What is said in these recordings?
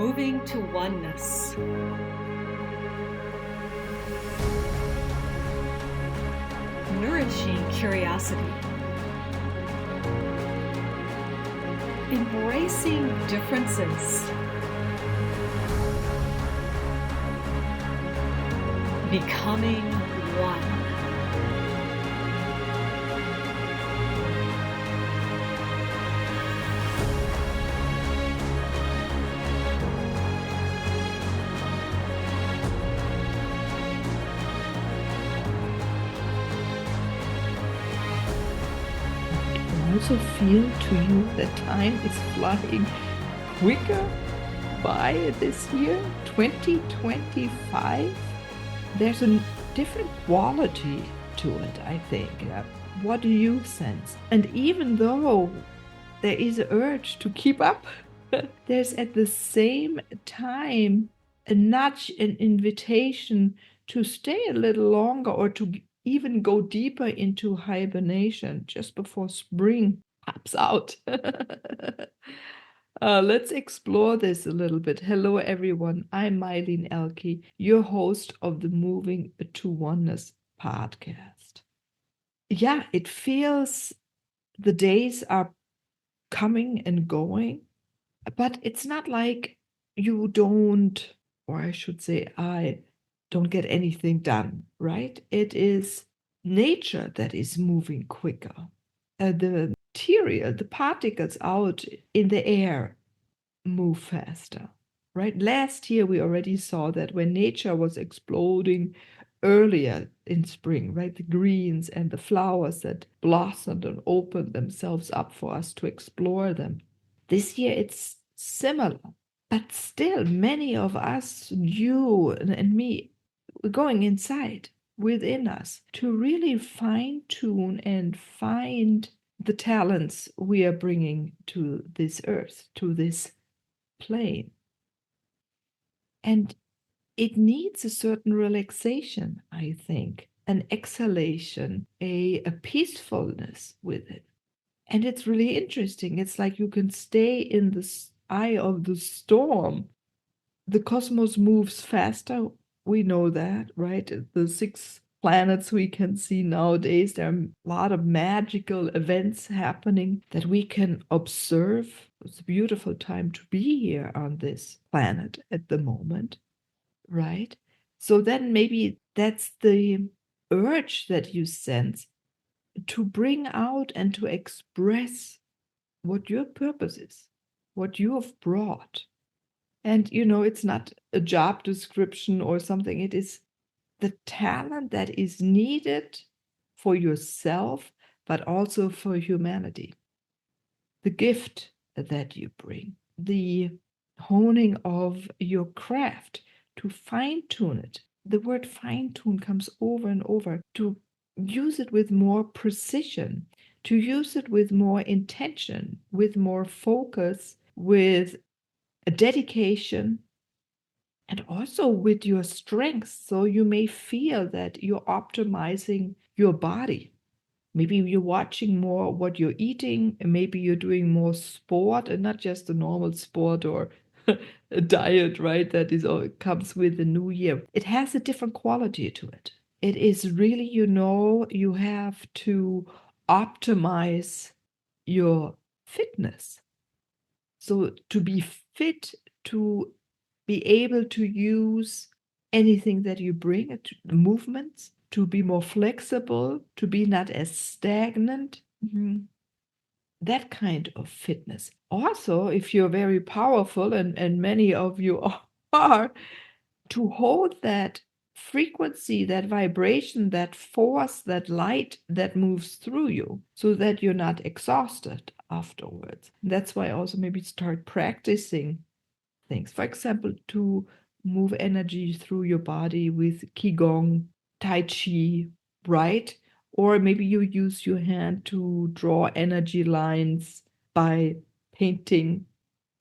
moving to oneness. Nourishing curiosity. Embracing differences. Becoming one. Also feel to you that time is flying quicker by this year, 2025? There's a different quality to it, I think. What do you sense? And even though there is an urge to keep up, there's at the same time a nudge, an invitation to stay a little longer or to even go deeper into hibernation just before spring pops out. Let's explore this a little bit. Hello, everyone. I'm Meilin Ehlke, your host of the Moving to Oneness podcast. Yeah, it feels the days are coming and going, but it's not like you don't, or I should say, I don't get anything done, right? It is nature that is moving quicker. The material, the particles out in the air move faster, right? Last year, we already saw that when nature was exploding earlier in spring, right? The greens and the flowers that blossomed and opened themselves up for us to explore them. This year, it's similar, but still, many of us, you and me, we're going inside within us to really fine tune and find the talents we are bringing to this earth, to this plane. And it needs a certain relaxation, I think, an exhalation, a peacefulness with it. And it's really interesting. It's like you can stay in the eye of the storm. The cosmos moves faster. We know that, right? The 6 planets we can see nowadays, there are a lot of magical events happening that we can observe. It's a beautiful time to be here on this planet at the moment, right? So then maybe that's the urge that you sense to bring out and to express what your purpose is, what you have brought. And, it's not a job description or something. It is the talent that is needed for yourself, but also for humanity. The gift that you bring, the honing of your craft to fine-tune it. The word fine-tune comes over and over, to use it with more precision, to use it with more intention, with more focus, with a dedication, and also with your strengths. So you may feel that you're optimizing your body. Maybe you're watching more what you're eating, and maybe you're doing more sport, and not just a normal sport or a diet, right? That is all comes with the new year. It has a different quality to it. It is really, you have to optimize your fitness. So to be fit, to be able to use anything that you bring, movements, to be more flexible, to be not as stagnant. That kind of fitness. Also, if you're very powerful, and many of you are, to hold that frequency, that vibration, that force, that light that moves through you, so that you're not exhausted afterwards. That's why also maybe start practicing things. For example, to move energy through your body with Qigong, Tai Chi, right? Or maybe you use your hand to draw energy lines by painting,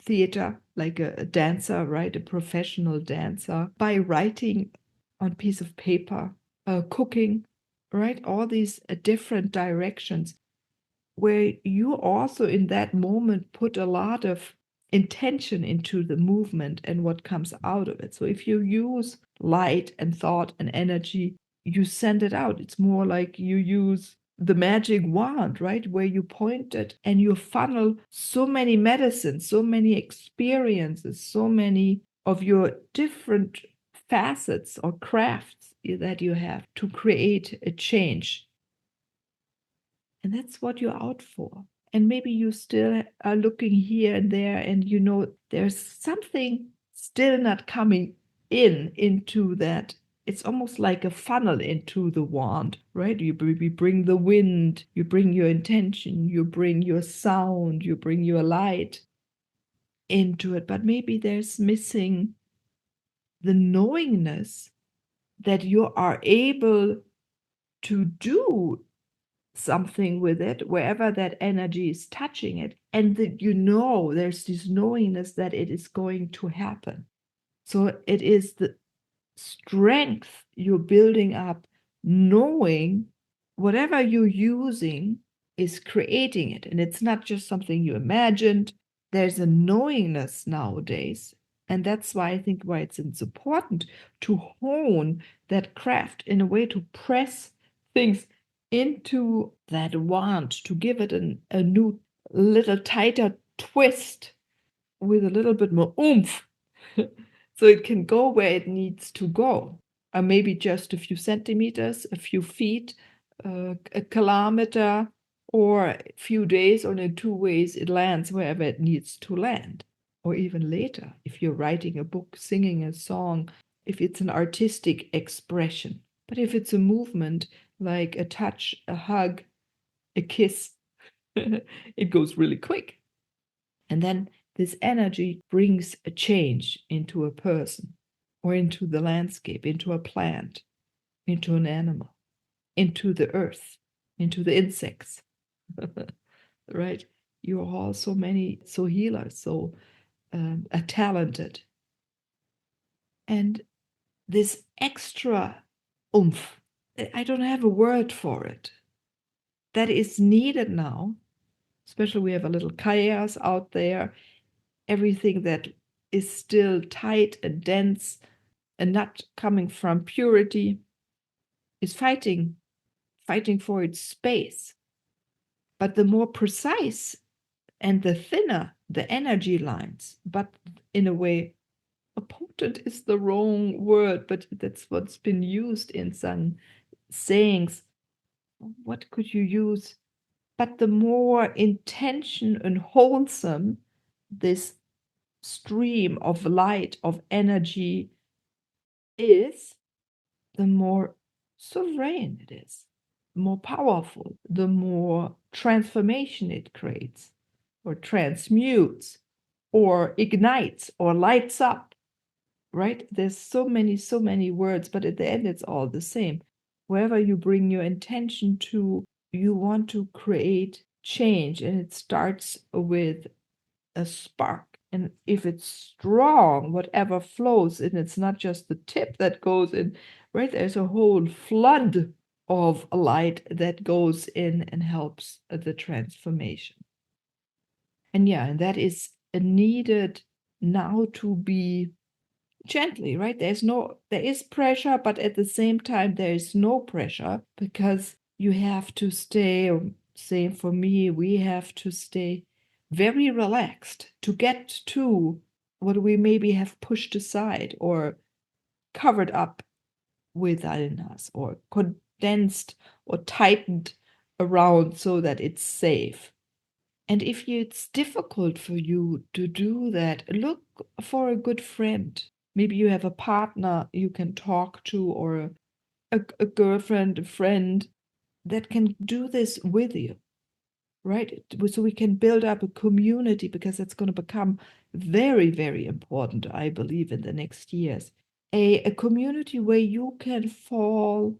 theater, like a dancer, right? A professional dancer, by writing on piece of paper, cooking, right? All these different directions where you also in that moment put a lot of intention into the movement and what comes out of it. So if you use light and thought and energy, you send it out. It's more like you use the magic wand, right? Where you point it and you funnel so many medicines, so many experiences, so many of your different facets or crafts that you have to create a change. And that's what you're out for. And maybe you still are looking here and there, and you know there's something still not coming into that. It's almost like a funnel into the wand, right? You bring the wind, you bring your intention, you bring your sound, you bring your light into it. But maybe there's missing the knowingness that you are able to do something with it wherever that energy is touching it, and that you know there's this knowingness that it is going to happen. So it is the strength you're building up, knowing whatever you're using is creating it, and it's not just something you imagined. There's a knowingness nowadays, and that's why I think why it's important to hone that craft in a way to press things into that wand, to give it a new little tighter twist with a little bit more oomph so it can go where it needs to go. Or maybe just a few centimeters, a few feet, a kilometer, or a few days, or in 2 ways it lands wherever it needs to land. Or even later, if you're writing a book, singing a song, if it's an artistic expression. But if it's a movement, like a touch, a hug, a kiss, it goes really quick. And then this energy brings a change into a person, or into the landscape, into a plant, into an animal, into the earth, into the insects. Right? You're all so many, so healers, so talented. And this extra oomph, I don't have a word for it, that is needed now. Especially we have a little chaos out there. Everything that is still tight and dense and not coming from purity is fighting for its space. But the more precise and the thinner the energy lines, but in a way, a potent is the wrong word, but that's what's been used in some sayings. What could you use? But the more intention and wholesome this stream of light, of energy is, the more sovereign it is, more powerful, the more transformation it creates, or transmutes, or ignites, or lights up, right? There's so many words, but at the end, it's all the same. Wherever you bring your intention to, you want to create change, and it starts with a spark. And if it's strong, whatever flows, and it's not just the tip that goes in, right? There's a whole flood of light that goes in and helps the transformation. And yeah, and that is needed now to be gently, right? There is pressure, but at the same time, there is no pressure, because you have to stay, or same for me, we have to stay very relaxed to get to what we maybe have pushed aside or covered up within us, or condensed or tightened around so that it's safe. And if it's difficult for you to do that, look for a good friend. Maybe you have a partner you can talk to, or a girlfriend, a friend that can do this with you, right? So we can build up a community, because it's going to become very, very important, I believe, in the next years. A community where you can fall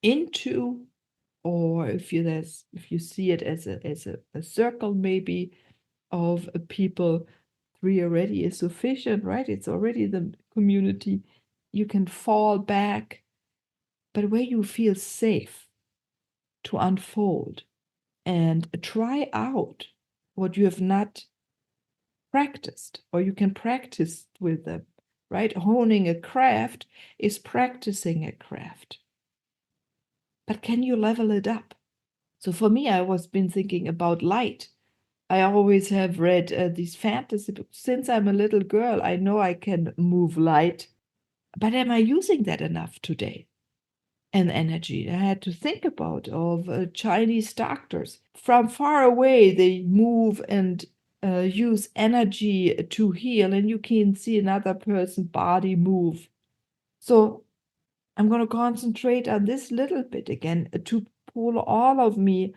into, or if you see it as a circle, maybe, of people, 3 already is sufficient, right? It's already the community. You can fall back, but where you feel safe to unfold and try out what you have not practiced, or you can practice with them, right? Honing a craft is practicing a craft. But can you level it up? So for me, I was been thinking about light. I always have read these fantasy books. Since I'm a little girl, I know I can move light. But am I using that enough today? And energy. I had to think about of Chinese doctors. From far away, they move and use energy to heal, and you can see another person's body move. So I'm going to concentrate on this little bit again to pull all of me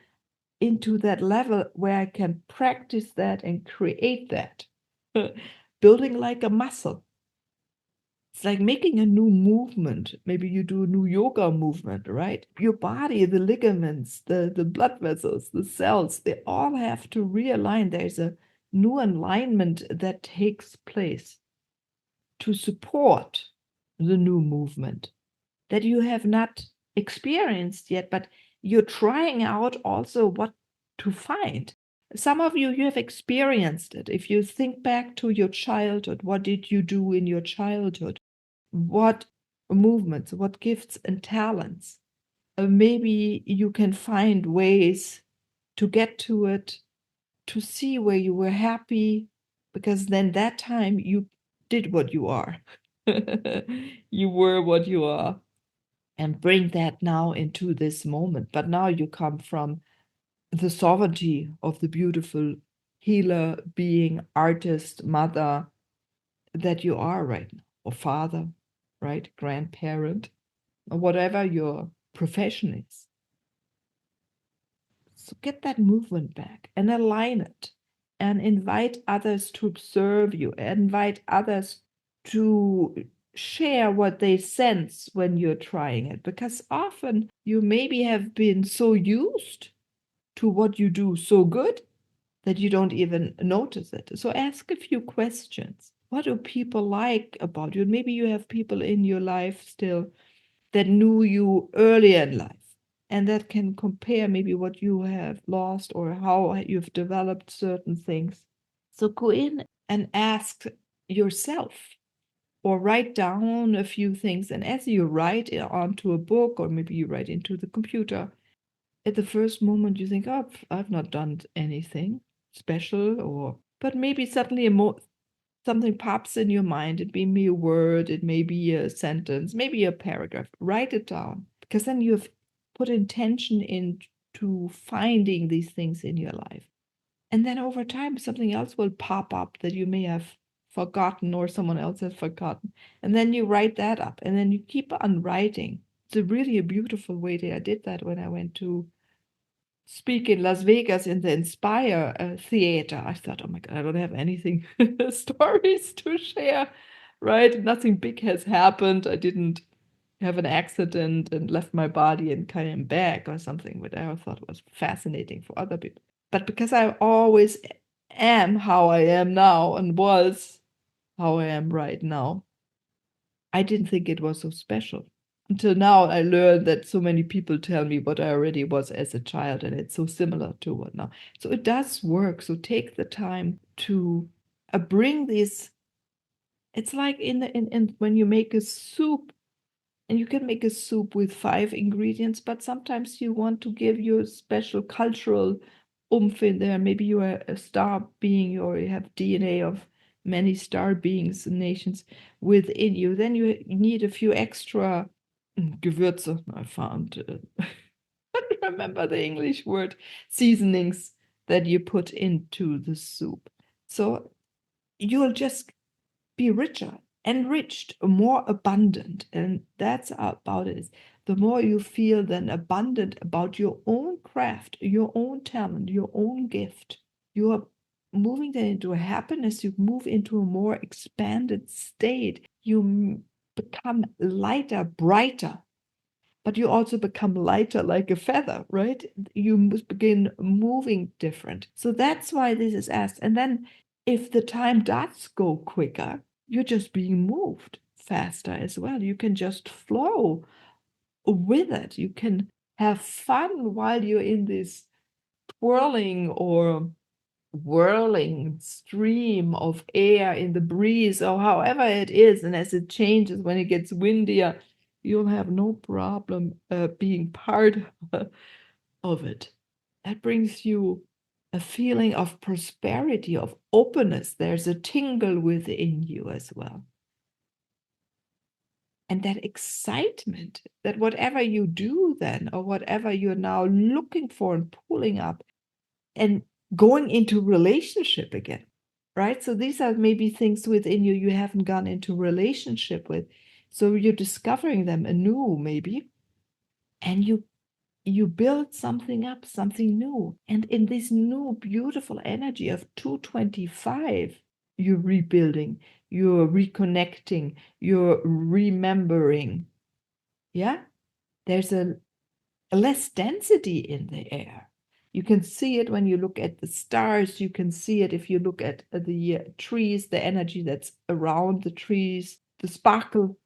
into that level where I can practice that and create that. Building like a muscle. It's like making a new movement. Maybe you do a new yoga movement, right? Your body, the ligaments, the blood vessels, the cells, they all have to realign. There's a new alignment that takes place to support the new movement that you have not experienced yet, but you're trying out also what to find. Some of you have experienced it. If you think back to your childhood, what did you do in your childhood? What movements, what gifts and talents? Maybe you can find ways to get to it, to see where you were happy, because then that time you did what you are. You were what you are. And bring that now into this moment. But now you come from the sovereignty of the beautiful healer, being, artist, mother that you are right now, or father, right? Grandparent, or whatever your profession is. So get that movement back and align it and invite others to observe you, invite others to share what they sense when you're trying it, because often you maybe have been so used to what you do so good that you don't even notice it. So ask a few questions. What do people like about you? Maybe you have people in your life still that knew you earlier in life, and that can compare maybe what you have lost or how you've developed certain things. So go in and ask yourself, or write down a few things. And as you write onto a book, or maybe you write into the computer, at the first moment you think, oh, I've not done anything special, but maybe suddenly something pops in your mind. It may be a word, it may be a sentence, maybe a paragraph. Write it down, because then you've put intention into finding these things in your life. And then over time, something else will pop up that you may have forgotten, or someone else has forgotten. And then you write that up, and then you keep on writing. It's really a beautiful way that I did that when I went to speak in Las Vegas in the Inspire Theater. I thought, oh my God, I don't have anything, stories to share, right? Nothing big has happened. I didn't have an accident and left my body and came back or something, which I thought was fascinating for other people. But because I always am how I am now and was how I am right now, I didn't think it was so special. Until now, I learned that so many people tell me what I already was as a child, and it's so similar to what now. So it does work. So take the time to bring this. It's like in when you make a soup, and you can make a soup with 5 ingredients, but sometimes you want to give your special cultural oomph in there. Maybe you are a star being, or you have DNA of many star beings and nations within you. Then you need a few extra Gewürze. I found, I don't remember the English word, seasonings that you put into the soup. So you'll just be richer, enriched, more abundant. And that's about it. The more you feel then abundant about your own craft, your own talent, your own gift, you are moving then into a happiness. You move into a more expanded state. You become lighter, brighter, but you also become lighter like a feather, right? You begin moving different. So that's why this is asked. And then if the time does go quicker, you're just being moved faster as well. You can just flow with it. You can have fun while you're in this twirling or whirling stream of air in the breeze or however it is, and as it changes, when it gets windier, you'll have no problem being part of it. That brings you a feeling of prosperity, of openness. There's a tingle within you as well. And that excitement that whatever you do then, or whatever you're now looking for and pulling up and going into relationship again, right? So these are maybe things within you you haven't gone into relationship with. So you're discovering them anew, maybe, and you build something up, something new. And in this new beautiful energy of 225, you're rebuilding, you're reconnecting, you're remembering. Yeah, there's a less density in the air. You can see it when you look at the stars. You can see it if you look at the trees, the energy that's around the trees, the sparkle,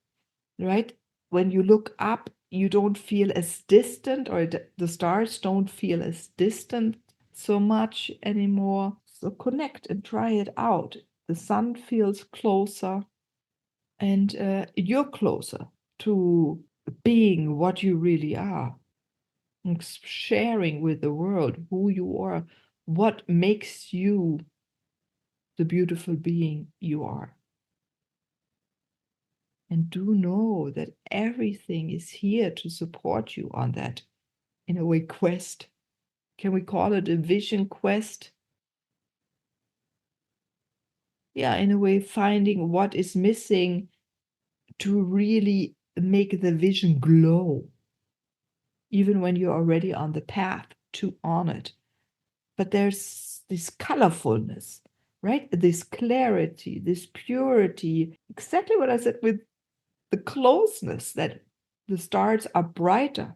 right? When you look up, you don't feel as distant, or the stars don't feel as distant so much anymore. So connect and try it out. The sun feels closer, and you're closer to being what you really are, and sharing with the world who you are, what makes you the beautiful being you are. And do know that everything is here to support you on that, in a way, quest. Can we call it a vision quest? Yeah, in a way, finding what is missing to really make the vision glow, even when you're already on the path to on it. But there's this colorfulness, right? This clarity, this purity, exactly what I said with the closeness, that the stars are brighter,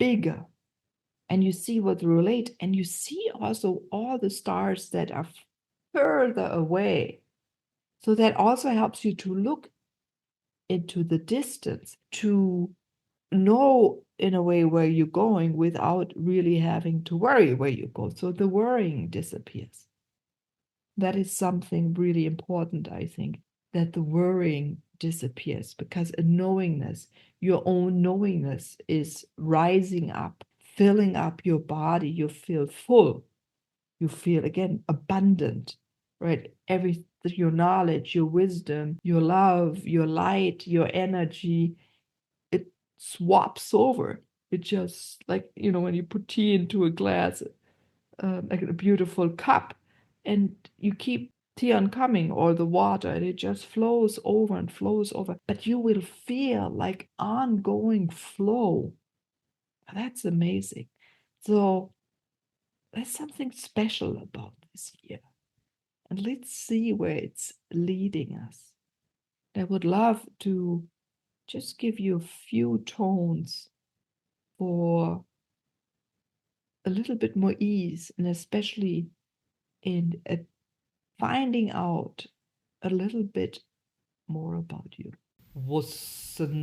bigger, and you see what relate, and you see also all the stars that are further away. So that also helps you to look into the distance, to know in a way where you're going without really having to worry where you go. So the worrying disappears. That is something really important, I think, that the worrying disappears, because a knowingness, your own knowingness, is rising up, filling up your body. You feel full. You feel, again, abundant, right? Your knowledge, your wisdom, your love, your light, your energy, it swaps over. It just, like, when you put tea into a glass, like a beautiful cup, and you keep tea on coming, or the water, and it just flows over and flows over, but you will feel like ongoing flow. That's amazing. So there's something special about this year, and let's see where it's leading us. I would love to just give you a few tones for a little bit more ease, and especially in finding out a little bit more about you. What's on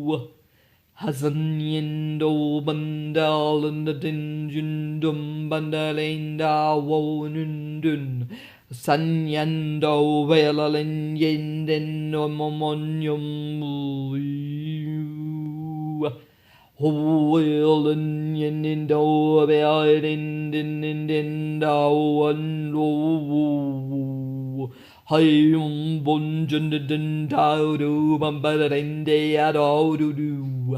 you? Hasan yendo bandal and the dinjun dum bandalenda wonundun. San yendo velalin yenden momonium. Hoilin yendo beidin din one low. Hai bon jun din dao do bamba den de ado do do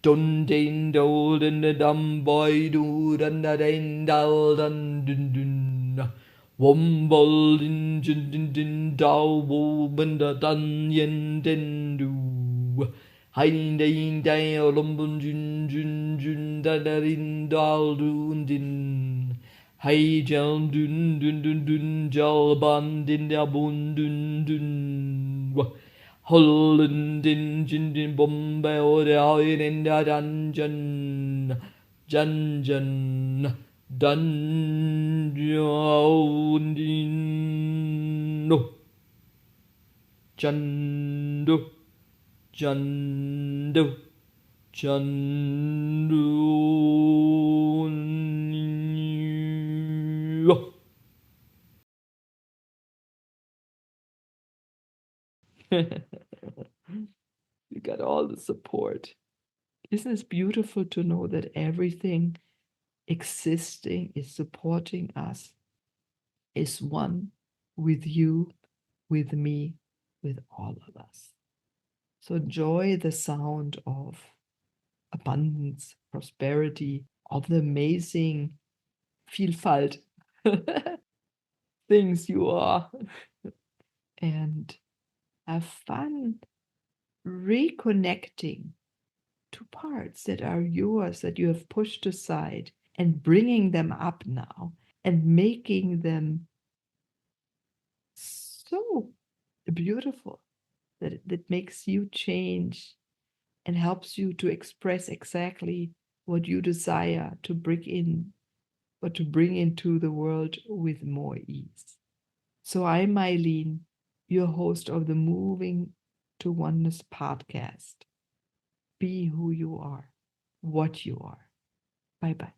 dun din do din the dum boy do dun da den dal dun dun dun Wombol din jun din dao wo banda dun yen den do Hai din day lumbun jun da da din dal dun din Hey jal dun jal ban din da bun dun Holland din bombay or in da dun dun Chandu, Chandu, Chandu. You got all the support. Isn't it beautiful to know that everything existing is supporting us, is one with you, with me, with all of us? So enjoy the sound of abundance, prosperity, of the amazing Vielfalt things you are, and have fun reconnecting to parts that are yours that you have pushed aside and bringing them up now and making them so beautiful that makes you change and helps you to express exactly what you desire to bring in or to bring into the world with more ease. So I'm Meilin, your host of the Moving to Oneness podcast. Be who you are, what you are. Bye bye.